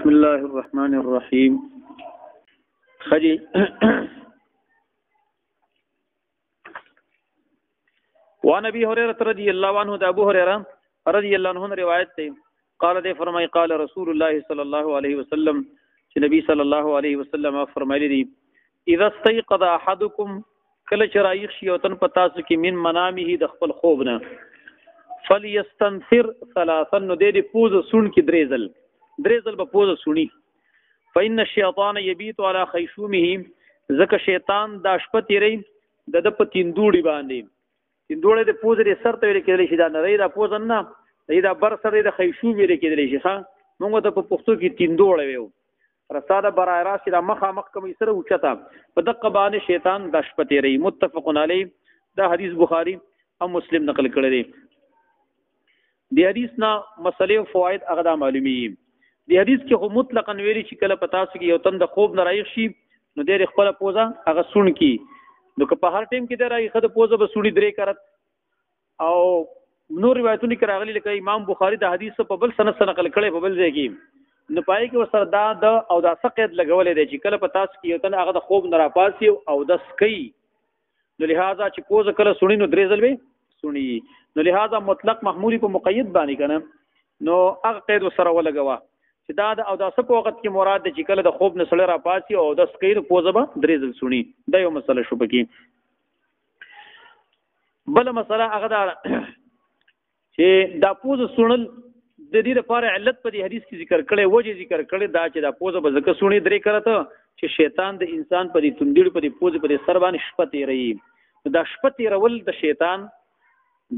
بسم الله الرحمن الرحيم. خجي وعن ابي هريره رضي الله عنه ابوہریره رضي الله عنه روایت ہے قال دے فرمائے قال رسول الله صلى الله عليه وسلم کہ نبی صلی الله علیه وسلم فرمایلی دی اذا استيقظ احدكم کل چرایخ شیوتن پتا سو کی من منامه د خپل خوب نه فليستنثر ثلاثا نو دې پوز سن کی دریزل به پوز سنی فإن الشیطان یبیت علی خیشومه زکه شیطان دا شپه تیری د په تیندوړي باندې تیندوړي د پوز لري سر ته کېدل شي دا نه دا پوز نه دا بر سره د خیشوم لري کېدل شي ها موږ ته په پښتو کې تیندوړي ویو رساله برای راست دا مخامخ کوي سره اوچتا په دقه باندې شیطان د شپه تیری متفق علی دا حدیث بخاری او مسلم نقل کړی دی دی حدیث نا مسئله او فواید هغه د معلومی دی حدیث کې خو مطلقاً ویلي چې کله پتا سو کې یو تن د خوب نه رايخ شي نو د خپل پوزه هغه سون کی نو که په هر ټیم کې د رايخه د پوزه به سونی درې کرت او نور روایتونه کې راغلي لکه امام بخاری د حدیث په بل سند نقل کړي په بل ځای کې نو پای کې وسره دا د او دا سقید لګولې دی چې کله پتا سو کې یو تن هغه د خوب نه راپاسي او د سکی نو لہذا چې پوزه کله سونی نو درې ځل وي سونی نو لہذا مطلق محمولی په مقید باندې کنه نو هغه قید سره ولګوا چې دا او دا څه په وخت کې مراد دی چې کله د خوب نه سړی راپاسي او د سکیر پوزه به درې ځل سونی دا یو مسله شو پکې بل مسله هغه دا چې دا پوزه سونل د دې لپاره علت په دې حدیث کې ذکر کړي وجه ذکر کړي دا چې دا پوزه به ځکه سونی درې کرته چې شیطان د انسان په دې توندړي په دې پوزه په دې سر باندې شپه تیری دا شپه تیرول د شیطان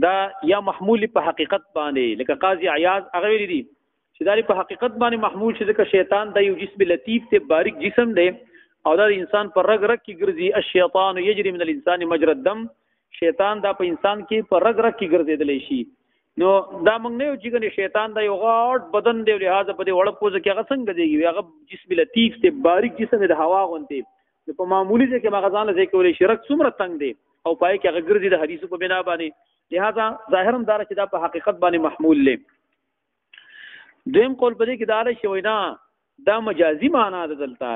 دا یا محمول په حقیقت باندې لکه قاضي عیاض هغه ویلي دي چې دا په حقیقت باندې محمول شي ځکه شیطان د یو جسم لطیف ته باریک جسم دی او دا انسان پر رګ رګ کې ګرځي الشیطان یجري من الانسان مجرى الدم شیطان دا په انسان کې پر رګ رګ کې ګرځیدل شي نو دا موږ نه یو چې شیطان دا یو غاټ بدن دی لہذا په دې وړ پوزه کې هغه څنګه دیږي هغه جسم لطیف ته باریک جسم د هوا غونته په معمولی ځکه مغزان ځکه ولې شرک څومره تنگ دی او پای کې هغه ګرځي د حدیث په بنا باندې لہذا ظاهرا دار چې دا په حقیقت باندې محمول لې دویم قول په دې کې دا شی وینا دا مجازي معنا ده دلته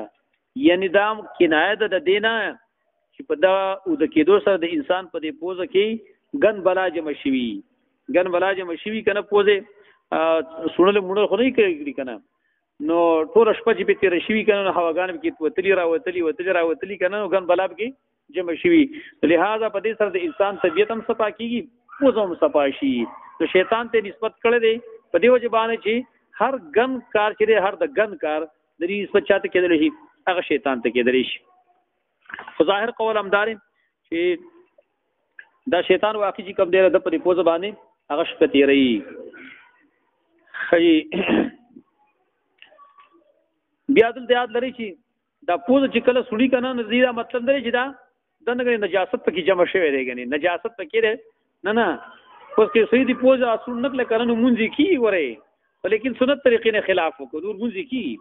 یعنی دا کنایه ده د دینه چې په دا او د کېدو سره د انسان په دې پوزه کې ګن بلا جمع شوي کنه پوزه سونل مونږ خو نه کوي کنه نو ټول شپه چې به تیر شوي کنه هواګان کې وتلی راوتلی کنه ګن بلا کې جمع شوي لہذا په دې سره د انسان طبیعت هم صفا کیږي پوزه هم صفا شي نو شیطان ته نسبت کړي دی په دې وجه باندې چې هر ګن کار چې هر د ګن کار د دې نسبت چاته کېدل شي هغه شیطان ته کېدل شي خو ظاهر قول همدار چې دا شیطان واقعي چې کوم دی د په پوزه باندې هغه شپه تیری خي بیا دلته یاد لري چې دا پوزه چې کله سړی کنه نو دا مطلب دی چې دا دغه نجاست پکې جمع شوی دی غني نجاست پکې نه اوس کې سیدی پوزه سنت لکه نو مونږی کی وره لیکن سنت طریقې نه خلاف وکړو مونږی کی